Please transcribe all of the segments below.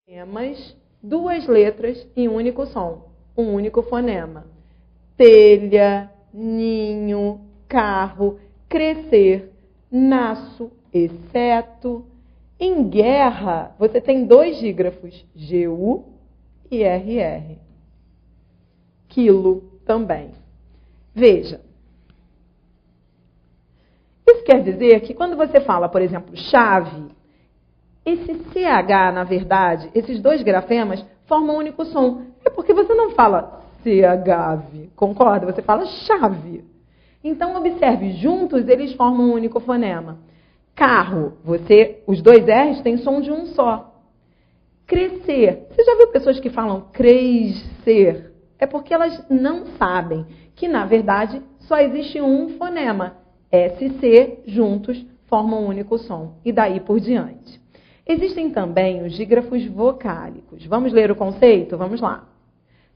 fonemas, duas letras e um único som, um único fonema. Telha, ninho, carro, crescer, nasço, exceto. Em guerra, você tem dois dígrafos, GU e RR. Quilo também. Veja. Isso quer dizer que quando você fala, por exemplo, chave, esse CH, na verdade, esses dois grafemas formam um único som. É porque você não fala CH, concorda? Você fala chave. Então, observe, juntos eles formam um único fonema. Carro, os dois R's têm som de um só. Crescer. Você já viu pessoas que falam crescer? É porque elas não sabem que, na verdade, só existe um fonema. SC, juntos, formam um único som. E daí por diante. Existem também os dígrafos vocálicos. Vamos ler o conceito? Vamos lá.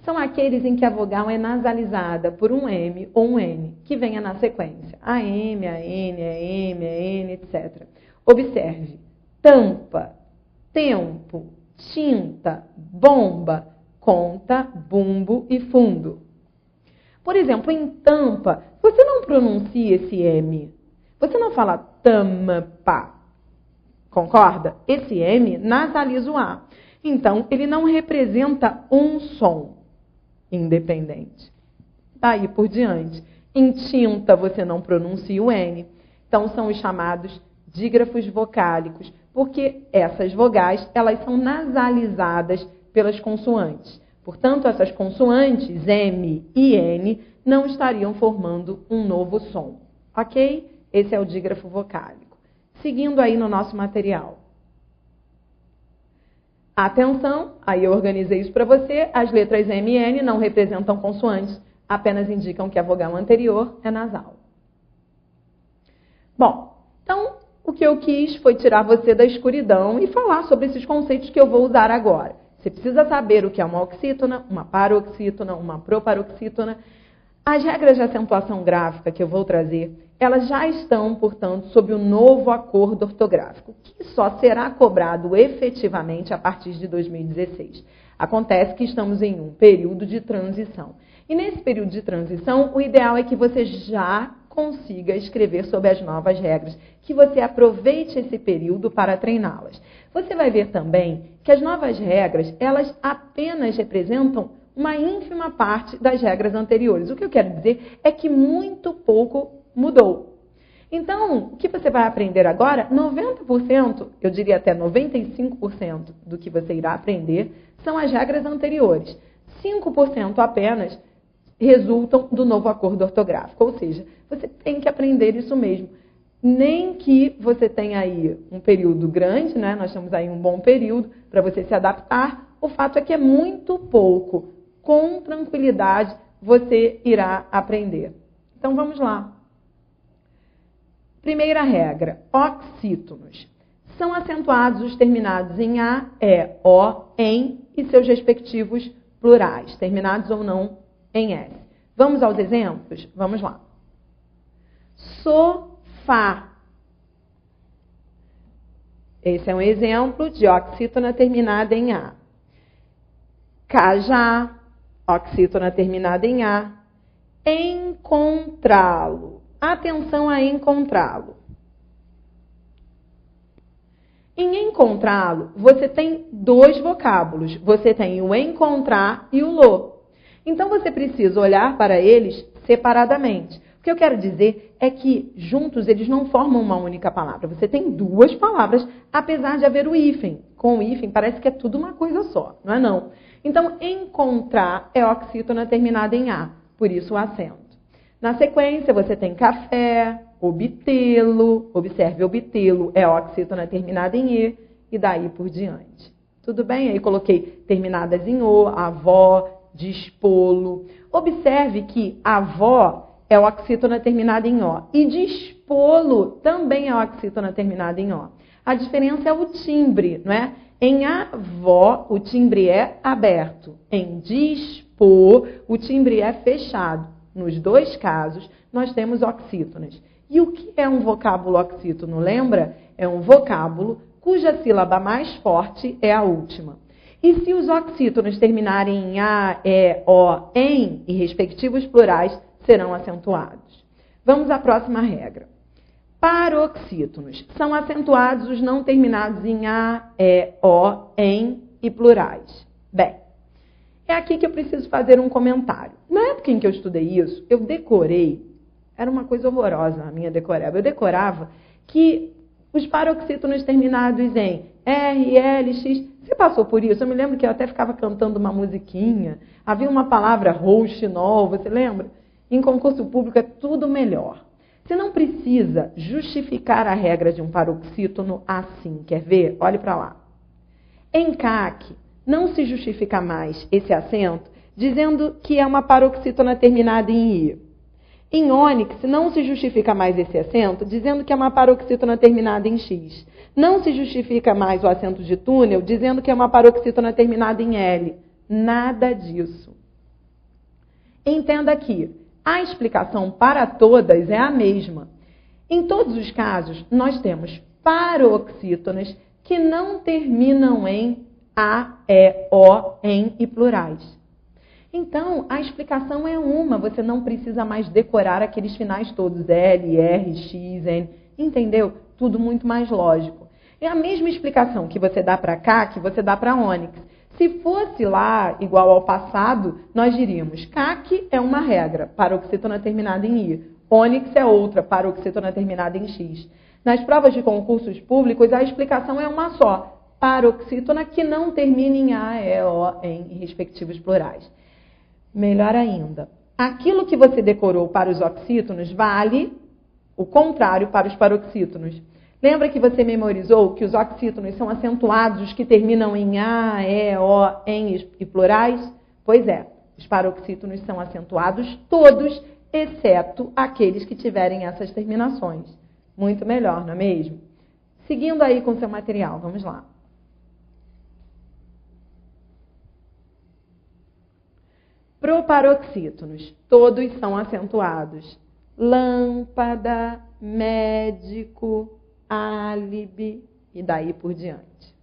São aqueles em que a vogal é nasalizada por um M ou um N, que venha na sequência. A M, a N, a M, a N, etc. Observe. Tampa, tempo, tinta, bomba, conta, bumbo e fundo. Por exemplo, em tampa, você não pronuncia esse M. Você não fala tampa. Concorda? Esse M nasaliza o A. Então, ele não representa um som independente. Daí por diante. Em tinta, você não pronuncia o N. Então, são os chamados dígrafos vocálicos, porque essas vogais, elas são nasalizadas pelas consoantes. Portanto, essas consoantes, M e N, não estariam formando um novo som. Ok? Esse é o dígrafo vocálico. Seguindo aí no nosso material. Atenção, aí eu organizei isso para você. As letras M e N não representam consoantes, apenas indicam que a vogal anterior é nasal. Bom, então o que eu quis foi tirar você da escuridão e falar sobre esses conceitos que eu vou usar agora. Você precisa saber o que é uma oxítona, uma paroxítona, uma proparoxítona. As regras de acentuação gráfica que eu vou trazer, elas já estão, portanto, sob o novo acordo ortográfico, que só será cobrado efetivamente a partir de 2016. Acontece que estamos em um período de transição. E nesse período de transição, o ideal é que você já consiga escrever sob as novas regras, que você aproveite esse período para treiná-las. Você vai ver também que as novas regras, elas apenas representam uma ínfima parte das regras anteriores. O que eu quero dizer é que muito pouco mudou. Então, o que você vai aprender agora, 90%, eu diria até 95% do que você irá aprender são as regras anteriores. 5% apenas resultam do novo acordo ortográfico. Ou seja, você tem que aprender isso mesmo. Nem que você tenha aí um período grande, né? Nós temos aí um bom período para você se adaptar. O fato é que é muito pouco. Com tranquilidade, você irá aprender. Então, vamos lá. Primeira regra, oxítonos. São acentuados os terminados em A, E, O, em e seus respectivos plurais, terminados ou não em S. Vamos aos exemplos? Vamos lá. Sofá. Esse é um exemplo de oxítona terminada em A. Cajá. Oxítona terminada em A. Encontrá-lo. Atenção a encontrá-lo. Em encontrá-lo, você tem dois vocábulos. Você tem o encontrar e o lo. Então, você precisa olhar para eles separadamente. O que eu quero dizer é que, juntos, eles não formam uma única palavra. Você tem duas palavras, apesar de haver o hífen. Com o hífen, parece que é tudo uma coisa só, não é não? Então, encontrar é oxítona terminada em A, por isso o acento. Na sequência, você tem café, obtê-lo. Observe, obtê-lo é oxítona terminada em E, e daí por diante. Tudo bem? Aí coloquei terminadas em O, avó, dispô-lo. Observe que avó é oxítona terminada em O, e dispô-lo também é oxítona terminada em O. A diferença é o timbre, não é? Em avó, o timbre é aberto. Em dispor, o timbre é fechado. Nos dois casos, nós temos oxítonas. E o que é um vocábulo oxítono? Lembra? É um vocábulo cuja sílaba mais forte é a última. E se os oxítonos terminarem em A, E, O, em e respectivos plurais, serão acentuados. Vamos à próxima regra. Paroxítonos. São acentuados os não terminados em A, E, O, em e plurais. Bem, é aqui que eu preciso fazer um comentário. Na época em que eu estudei isso, eu decorei, era uma coisa horrorosa a minha decoreba, eu decorava que os paroxítonos terminados em R, L, X, você passou por isso? Eu me lembro que eu até ficava cantando uma musiquinha, havia uma palavra rouxinol, você lembra? Em concurso público é tudo melhor. Você não precisa justificar a regra de um paroxítono assim, quer ver? Olhe para lá. Em CAC, não se justifica mais esse acento dizendo que é uma paroxítona terminada em I. Em ônix, não se justifica mais esse acento dizendo que é uma paroxítona terminada em X. Não se justifica mais o acento de túnel dizendo que é uma paroxítona terminada em L. Nada disso. Entenda aqui, a explicação para todas é a mesma. Em todos os casos, nós temos paroxítonas que não terminam em A, E, O, em e plurais. Então, a explicação é uma, você não precisa mais decorar aqueles finais todos, L, R, X, N, entendeu? Tudo muito mais lógico. É a mesma explicação que você dá para cá, que você dá para ônix. Se fosse lá igual ao passado, nós diríamos, CAC é uma regra, paroxítona terminada em I. Ônix é outra, paroxítona terminada em X. Nas provas de concursos públicos, a explicação é uma só, paroxítona que não termina em A, E, O, em e respectivos plurais. Melhor ainda, aquilo que você decorou para os oxítonos vale o contrário para os paroxítonos. Lembra que você memorizou que os oxítonos são acentuados os que terminam em A, E, O, em e plurais? Pois é, os paroxítonos são acentuados todos, exceto aqueles que tiverem essas terminações. Muito melhor, não é mesmo? Seguindo aí com o seu material, vamos lá. Proparoxítonos, todos são acentuados. Lâmpada, médico, álibi e daí por diante.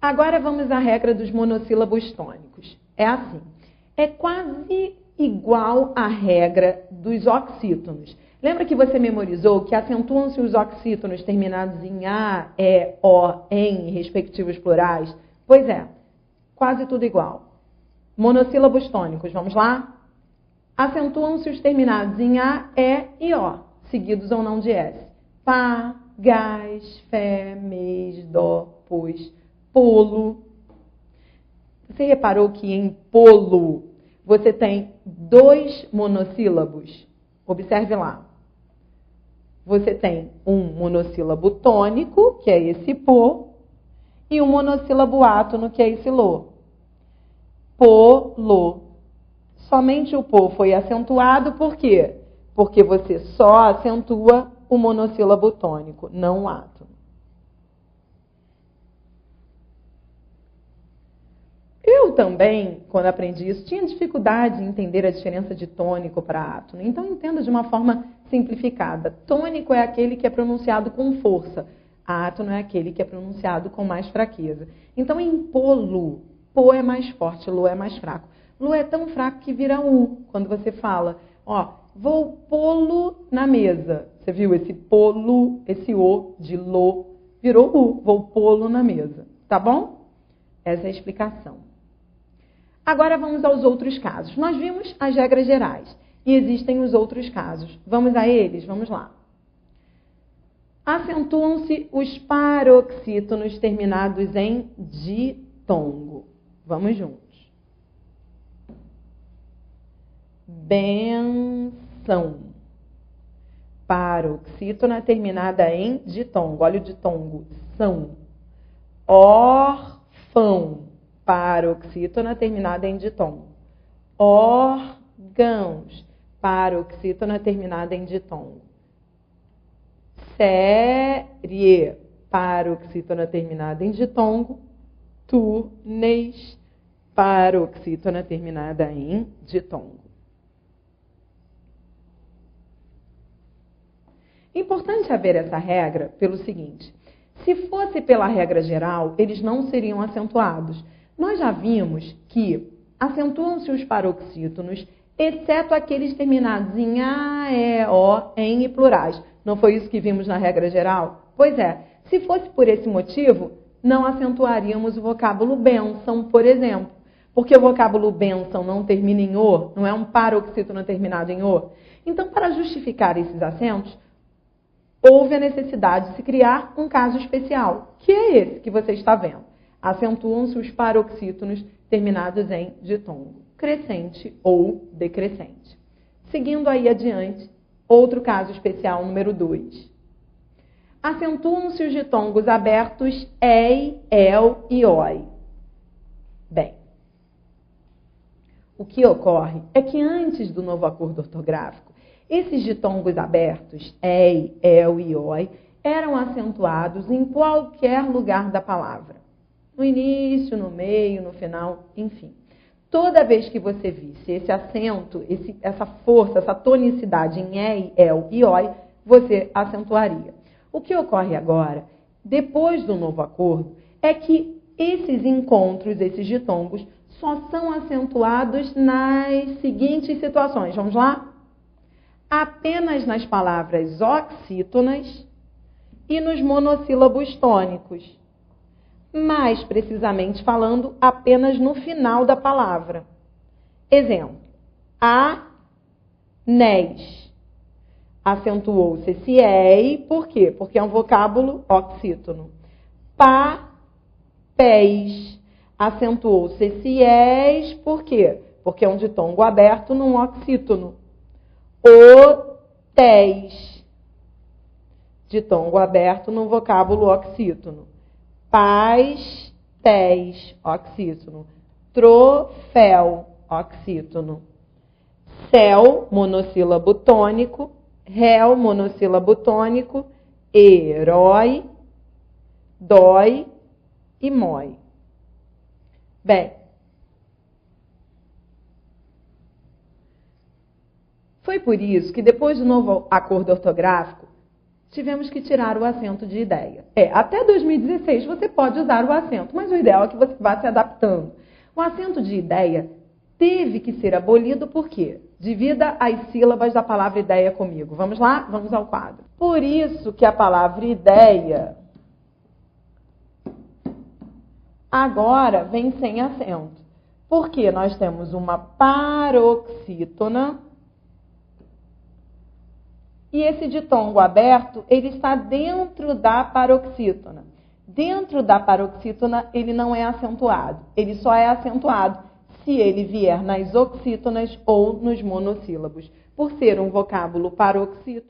Agora vamos à regra dos monossílabos tônicos. É assim, é quase igual à regra dos oxítonos. Lembra que você memorizou que acentuam-se os oxítonos terminados em A, E, O, em respectivos plurais? Pois é, quase tudo igual. Monossílabos tônicos, vamos lá? Acentuam-se os terminados em A, E e O, seguidos ou não de S. Pá, gás, fé, mês, dó, pois, polo. Você reparou que em polo você tem 2 monossílabos? Observe lá. Você tem um monossílabo tônico, que é esse pô, e um monossílabo átono, que é esse lô. Polo. Somente o pô foi acentuado, por quê? Porque você só acentua o monossílabo tônico, não o átono. Eu também, quando aprendi isso, tinha dificuldade em entender a diferença de tônico para átono. Então, entenda de uma forma simplificada. Tônico é aquele que é pronunciado com força. Átono é aquele que é pronunciado com mais fraqueza. Então, em polo, pô é mais forte, lô é mais fraco. Lô é tão fraco que vira U quando você fala, ó, vou pô-lo na mesa. Você viu esse polo, esse O de lô, virou U, vou pô-lo na mesa. Tá bom? Essa é a explicação. Agora vamos aos outros casos. Nós vimos as regras gerais e existem os outros casos. Vamos a eles? Vamos lá. Acentuam-se os paroxítonos terminados em ditongo. Vamos juntos. Benção. Paroxítona terminada em ditongo. Olha o ditongo. São. Órfão. Paroxítona terminada em ditongo. Órgãos. Paroxítona terminada em ditongo. Série. Paroxítona terminada em ditongo. Túneis. Paroxítona terminada em ditongo. Importante haver essa regra pelo seguinte: Se fosse pela regra geral, eles não seriam acentuados. Nós já vimos que acentuam-se os paroxítonos, exceto aqueles terminados em A, E, O, em e plurais. Não foi isso que vimos na regra geral? Pois é, se fosse por esse motivo, não acentuaríamos o vocábulo bênção, por exemplo. Porque o vocábulo bênção não termina em O, não é um paroxítono terminado em O. Então, para justificar esses acentos, houve a necessidade de se criar um caso especial, que é esse que você está vendo. Acentuam-se os paroxítonos terminados em ditongo, crescente ou decrescente. Seguindo aí adiante, outro caso especial número 2. Acentuam-se os ditongos abertos ei, el e oi. Bem, o que ocorre é que antes do novo acordo ortográfico, esses ditongos abertos, ei, el e oi, eram acentuados em qualquer lugar da palavra. No início, no meio, no final, enfim. Toda vez que você visse esse acento, essa força, essa tonicidade em ei, el e oi, você acentuaria. O que ocorre agora, depois do novo acordo, é que esses encontros, esses ditongos, só são acentuados nas seguintes situações. Vamos lá? Apenas nas palavras oxítonas e nos monossílabos tônicos. Mais precisamente falando, apenas no final da palavra. Exemplo, anéis. Acentuou-se esse ei, por quê? Porque é um vocábulo oxítono. Papéis. Acentuou-se esse és, por quê? Porque é um ditongo aberto num oxítono. Hotéis. Ditongo aberto num vocábulo oxítono. Pastéis, oxítono. Troféu, oxítono. Céu, monossílabo tônico. Réu, monossílabo tônico. Herói, dói e mói. Bem, foi por isso que depois do novo acordo ortográfico, tivemos que tirar o acento de ideia. Até 2016 você pode usar o acento, mas o ideal é que você vá se adaptando. O acento de ideia teve que ser abolido por quê? Divida as sílabas da palavra ideia comigo. Vamos lá? Vamos ao quadro. Por isso que a palavra ideia agora vem sem acento. Porque nós temos uma paroxítona e esse ditongo aberto, ele está dentro da paroxítona. Dentro da paroxítona, ele não é acentuado. Ele só é acentuado se ele vier nas oxítonas ou nos monossílabos. Por ser um vocábulo paroxítono,